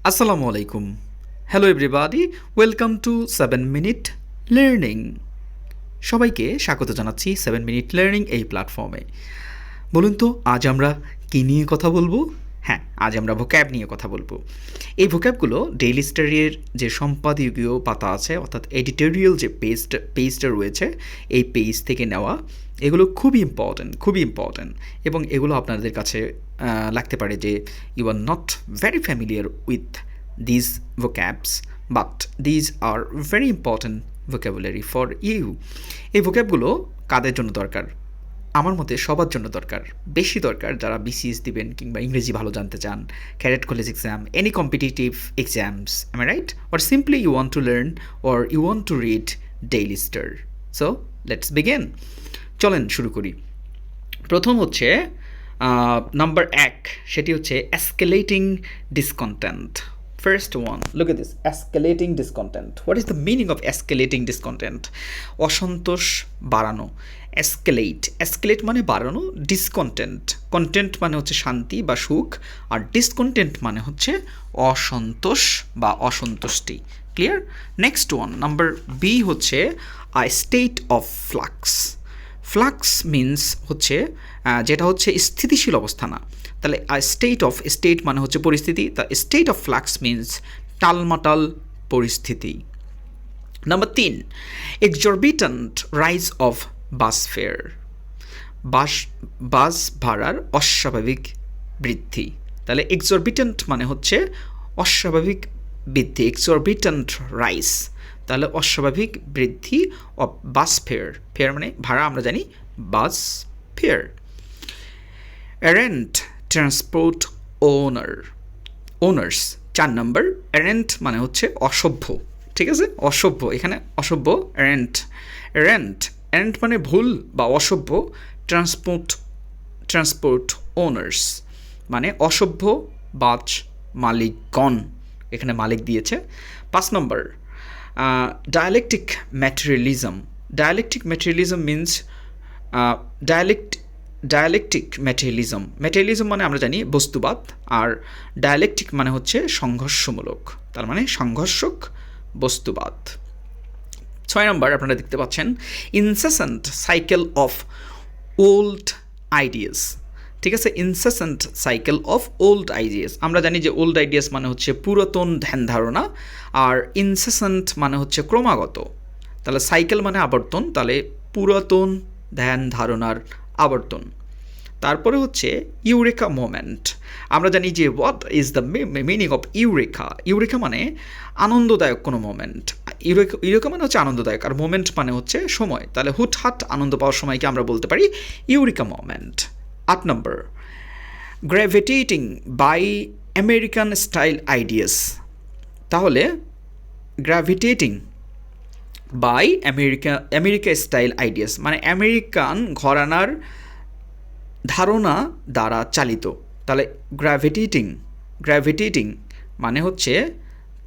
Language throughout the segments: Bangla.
Assalamu alaikum. Hello everybody. Welcome to 7 Minute Learning. সবাইকে স্বাগত জানাচ্ছি 7 Minute Learning এই প্ল্যাটফর্মে। বলুন তো আজ আমরা কী নিয়ে কথা বলবো? হ্যাঁ, আজ আমরা ভোক্যাব নিয়ে কথা বলবো। এই ভোক্যাবগুলো ডেইলি স্টাডির যে সম্পাদকীয় পাতা আছে অর্থাৎ এডিটোরিয়াল যে পেজটা রয়েছে এই পেজ থেকে নেওয়া। এগুলো খুবই ইম্পর্ট্যান্ট এবং এগুলো আপনাদের কাছে লাগতে পারে যে you are not very familiar with this vocabs but these are very important vocabulary for you. এই ভোক্যাবগুলো কাদের জন্য দরকার? আমার মতে সবার জন্য দরকার, বেশি দরকার যারা বিসিএস দিবেন কিংবা ইংরেজি ভালো জানতে চান, cadet college exam, any competitive exams, am I right? Or simply you want to learn or you want to read daily star. So let's begin. চলেন শুরু করি। প্রথম হচ্ছে নাম্বার 1, সেটি হচ্ছে escalating discontent. First one, look at this, escalating discontent. What is the meaning of escalating discontent? অসন্তোষ বাড়ানো। escalate মানে বাড়ানো, content মানে হচ্ছে শান্তি বা সুখ, আর discontent মানে হচ্ছে অসন্তোষ বা অসন্তুষ্টি। Clear? Next one, number B হচ্ছে a state of flux. Flux means হচ্ছে যেটা হচ্ছে স্থিতিশীল অবস্থা না। তাহলে স্টেট মানে হচ্ছে পরিস্থিতি, the state of flux means টালমাটাল পরিস্থিতি। Number 3, exorbitant rise of bus fare. Bus ভাড়ার অস্বাভাবিক বৃদ্ধি। তাহলে এক্সরবিট্যান্ট মানে হচ্ছে অস্বাভাবিক বৃদ্ধি, এক্সরবিট্যান্ট রাইজ, তাহলে অস্বাভাবিক বৃদ্ধি অফ বাস ফেয়ার মানে ভাড়া, আমরা জানি bus fare. Arrant transport owners. 4 number, arrant মানে হচ্ছে অসভ্য, ঠিক আছে, অসভ্য, এখানে অসভ্য। এরেন্ট মানে ভুল বা অসভ্য। ট্রান্সপোর্ট ওনার্স মানে অসভ্য বাস মালিকগণ, এখানে মালিক দিয়েছে। 5 নম্বর, dialectic materialism. Dialectic materialism means dialectic materialism মানে আমরা জানি বস্তুবাদ, আর dialectic মানে হচ্ছে সংঘর্ষমূলক, তার মানে সংঘর্ষক বস্তুবাদ। 6 নম্বর, আপনারা দেখতে পাচ্ছেন incessant cycle of old ideas. ঠিক আছে, ইনসেসেন্ট সাইকেল অফ ওল্ড আইডিয়াস। আমরা জানি যে ওল্ড আইডিয়াস মানে হচ্ছে পুরাতন ধ্যান ধারণা, আর ইনসেসেন্ট মানে হচ্ছে ক্রমাগত। তাহলে সাইকেল মানে আবর্তন, তাহলে পুরাতন ধ্যান ধারণার আবর্তন। তারপরে হচ্ছে ইউরেকা মোমেন্ট। আমরা জানি যে what is the meaning of eureka মানে আনন্দদায়ক কোনো মোমেন্ট। ইউরেকা মানে হচ্ছে আনন্দদায়ক, আর মোমেন্ট মানে হচ্ছে সময়। তাহলে হুটহাট আনন্দ পাওয়ার সময়কে আমরা বলতে পারি eureka moment. 8 number, gravitating by American style ideas. তাহলে gravitating by America style ideas মানে আমেরিকান ঘরানার ধারণা দ্বারা চালিত। তাহলে গ্র্যাভিটেটিং মানে হচ্ছে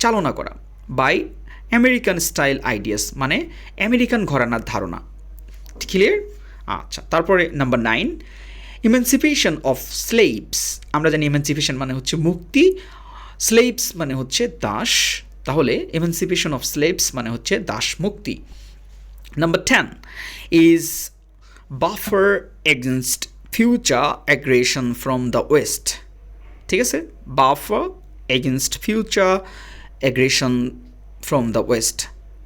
চালনা করা, বাই আমেরিকান স্টাইল আইডিয়াস মানে আমেরিকান ঘরানার ধারণা। ক্লিয়ার? আচ্ছা, তারপরে নাম্বার 9, ইমানসিপেশন অফ স্লেভস। আমরা জানি ইমানসিপেশন মানে হচ্ছে মুক্তি, স্লেভস মানে হচ্ছে দাস, তাহলে ইমানসিপেশন অফ স্লেভস মানে হচ্ছে দাস মুক্তি। Number 10 is buffer against future aggression from the West. ঠিক আছে, buffer against future aggression from the West,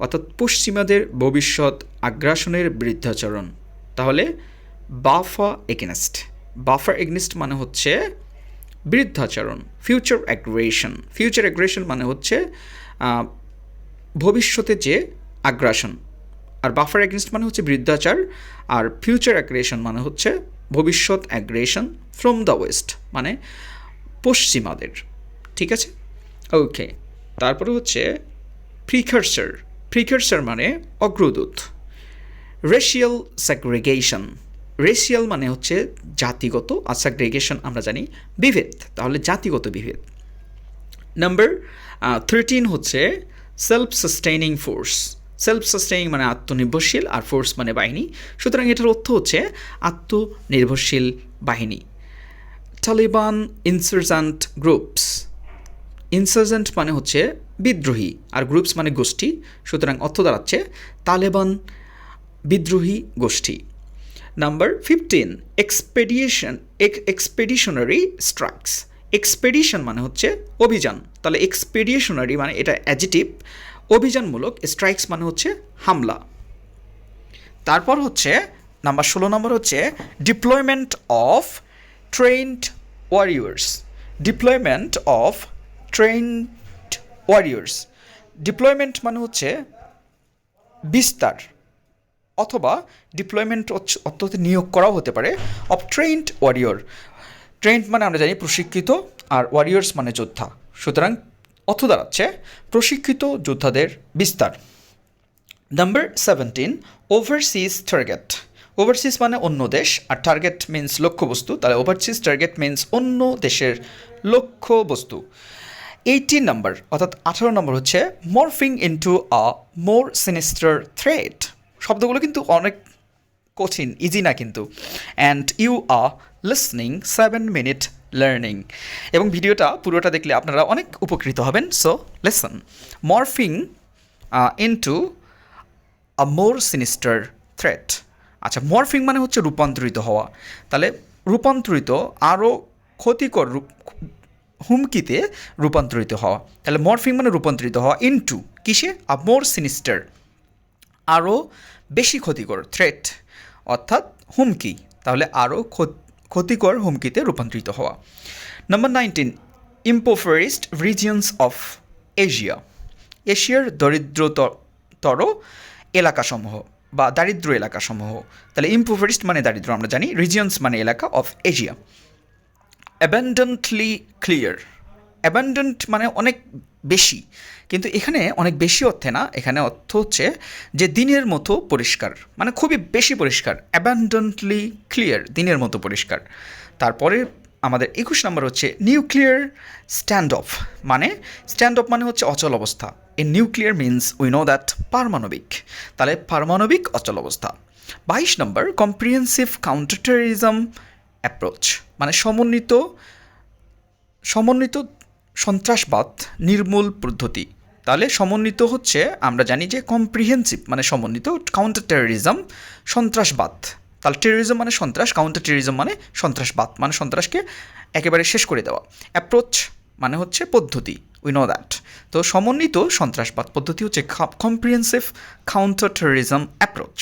অর্থাৎ পশ্চিমাদের ভবিষ্যৎ আগ্রাসনের বিরুদ্ধাচরণ। তাহলে বাফার এগেনস্ট মানে হচ্ছে বিরুদ্ধাচরণ। ফিউচার অ্যাগ্রেশন মানে হচ্ছে ভবিষ্যতে যে আগ্রাসন, আর বাফার এগেনস্ট মানে হচ্ছে বিরুদ্ধাচার, আর ফিউচার অ্যাগ্রেশন মানে হচ্ছে ভবিষ্যৎ অ্যাগ্রেশন ফ্রম দ্য ওয়েস্ট মানে পশ্চিমাদের। ঠিক আছে, ওকে। তারপরে হচ্ছে প্রিকারসার মানে অগ্রদূত। রেশিয়াল মানে হচ্ছে জাতিগত, আর সেগ্রেগেশন আমরা জানি বিভেদ, তাহলে জাতিগত বিভেদ। নাম্বার 13 হচ্ছে সেলফ সাস্টেইনিং মানে আত্মনির্ভরশীল, আর ফোর্স মানে বাহিনী, সুতরাং এটার অর্থ হচ্ছে আত্মনির্ভরশীল বাহিনী। Taliban insurgent groups. ইনসার্জেন্ট মানে হচ্ছে বিদ্রোহী, আর গ্রুপস মানে গোষ্ঠী, সুতরাং অর্থ দাঁড়াচ্ছে তালেবান বিদ্রোহী গোষ্ঠী। Number 15, expeditionary strikes. এক্সপেডিশন মানে হচ্ছে অভিযান, তাহলে এক্সপেডিশনারি মানে এটা অ্যাডজেটিভ, অভিযানমূলক, স্ট্রাইকস মানে হচ্ছে হামলা। তারপর হচ্ছে নাম্বার 16 নম্বর হচ্ছে deployment of trend Warriors. Deployment of trend Warriors, deployment মানে হচ্ছে বিস্তার, অথবা ডিপ্লয়মেন্ট অর্থ নিয়োগ করাও হতে পারে, অফ ট্রেন্ড ওয়ারিয়র। ট্রেন্ড মানে আমরা জানি প্রশিক্ষিত, আর ওয়ারিয়র্স মানে যোদ্ধা, সুতরাং অর্থ দাঁড়াচ্ছে প্রশিক্ষিত যোদ্ধাদের বিস্তার। Number 17, overseas target. ওভারসিজ মানে অন্য দেশ, আর টার্গেট মিন্স লক্ষ্যবস্তু, তাহলে ওভারসিজ টার্গেট মিন্স অন্য দেশের লক্ষ্যবস্তু। 18 নাম্বার অর্থাৎ 18 নম্বর হচ্ছে morphing into a more sinister threat. শব্দগুলো কিন্তু অনেক কঠিন, ইজি না কিন্তু। And you are listening 7-minute learning, এবং ভিডিওটা পুরোটা দেখলে আপনারা অনেক উপকৃত হবেন। So listen, morphing into a more sinister threat. আচ্ছা, মরফিং মানে হচ্ছে রূপান্তরিত হওয়া, তাহলে রূপান্তরিত, আরও ক্ষতিকর হুমকিতে রূপান্তরিত হওয়া, তাহলে মরফিং মানে রূপান্তরিত হওয়া, ইনটু কিসে, আ মোর সিনিস্টার আরও বেশি ক্ষতিকর, থ্রেট অর্থাৎ হুমকি, তাহলে আরও ক্ষতিকর হুমকিতে রূপান্তরিত হওয়া। Number 19, impoverished regions of Asia. এশিয়ার দরিদ্রতর এলাকাসমূহ বা দারিদ্র এলাকাসমূহ, তাহলে ইম্পোভারিস্ড মানে দারিদ্র আমরা জানি, রিজিয়নস মানে এলাকা, অফ এশিয়া। অ্যাবান্ডেন্টলি ক্লিয়ার। অ্যাবান্ডেন্ট মানে অনেক বেশি, কিন্তু এখানে অনেক বেশি অর্থে না, এখানে অর্থ হচ্ছে যে দিনের মতো পরিষ্কার, মানে খুবই বেশি পরিষ্কার। অ্যাবান্ডেন্টলি ক্লিয়ার, দিনের মতো পরিষ্কার। তারপরে আমাদের 21 নম্বর হচ্ছে নিউক্লিয়ার স্ট্যান্ড অফ। মানে স্ট্যান্ড অফ মানে হচ্ছে অচল অবস্থা। In nuclear means we know that পারমাণবিক, তাহলে পারমাণবিক অচল অবস্থা। 22 নম্বর কম্প্রিহেন্সিভ কাউন্টার টেররিজম অ্যাপ্রোচ, মানে সমন্বিত সন্ত্রাসবাদ নির্মূল পদ্ধতি। তাহলে সমন্বিত হচ্ছে আমরা জানি যে কম্প্রিহেন্সিভ মানে সমন্বিত, কাউন্টার টেররিজম সন্ত্রাসবাদ, তাহলে টেররিজম মানে সন্ত্রাস, কাউন্টার টেররিজম মানে সন্ত্রাসবাদ, মানে সন্ত্রাসকে একেবারে শেষ করে দেওয়া। অ্যাপ্রোচ মানে হচ্ছে পদ্ধতি, উই নো দ্যাট। তো সমন্বিত সন্ত্রাসবাদ পদ্ধতি হচ্ছে comprehensive counter terrorism approach.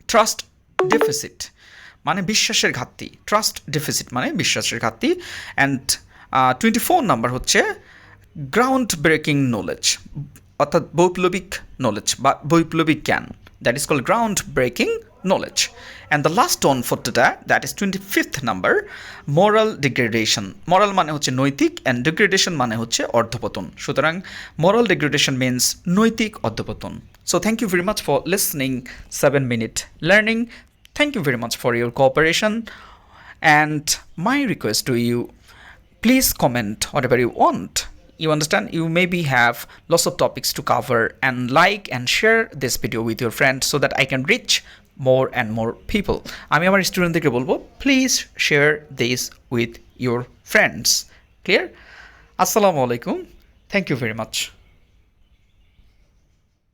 Trust deficit মানে বিশ্বাসের ঘাটতি, ট্রাস্ট ডেফিসিট মানে বিশ্বাসের ঘাটতি। অ্যান্ড 24 নাম্বার হচ্ছে গ্রাউন্ড ব্রেকিং নলেজ, অর্থাৎ বৈপ্লবিক নলেজ বা বৈপ্লবিক জ্ঞান, that is called ground breaking knowledge. And the last one for today, that is 25th number, moral degradation. Moral মানে হচ্ছে নৈতিক, অ্যান্ড ডিগ্রেডেশন মানে হচ্ছে অর্ধপতন, সুতরাং মোরাল ডিগ্রেডেশন মিন্স নৈতিক অর্ধপতন। So thank you very much for listening 7-minute learning. Thank you very much for your cooperation, and my request to you, please comment whatever you want. You understand, you maybe have lots of topics to cover, and like and share this video with your friends so that I can reach more and more people. আমি আমার স্টুডেন্টদেরকে বলবো, please share this with your friends. Clear? আসসালামু আলাইকুম, থ্যাংক ইউ ভেরি মাচ।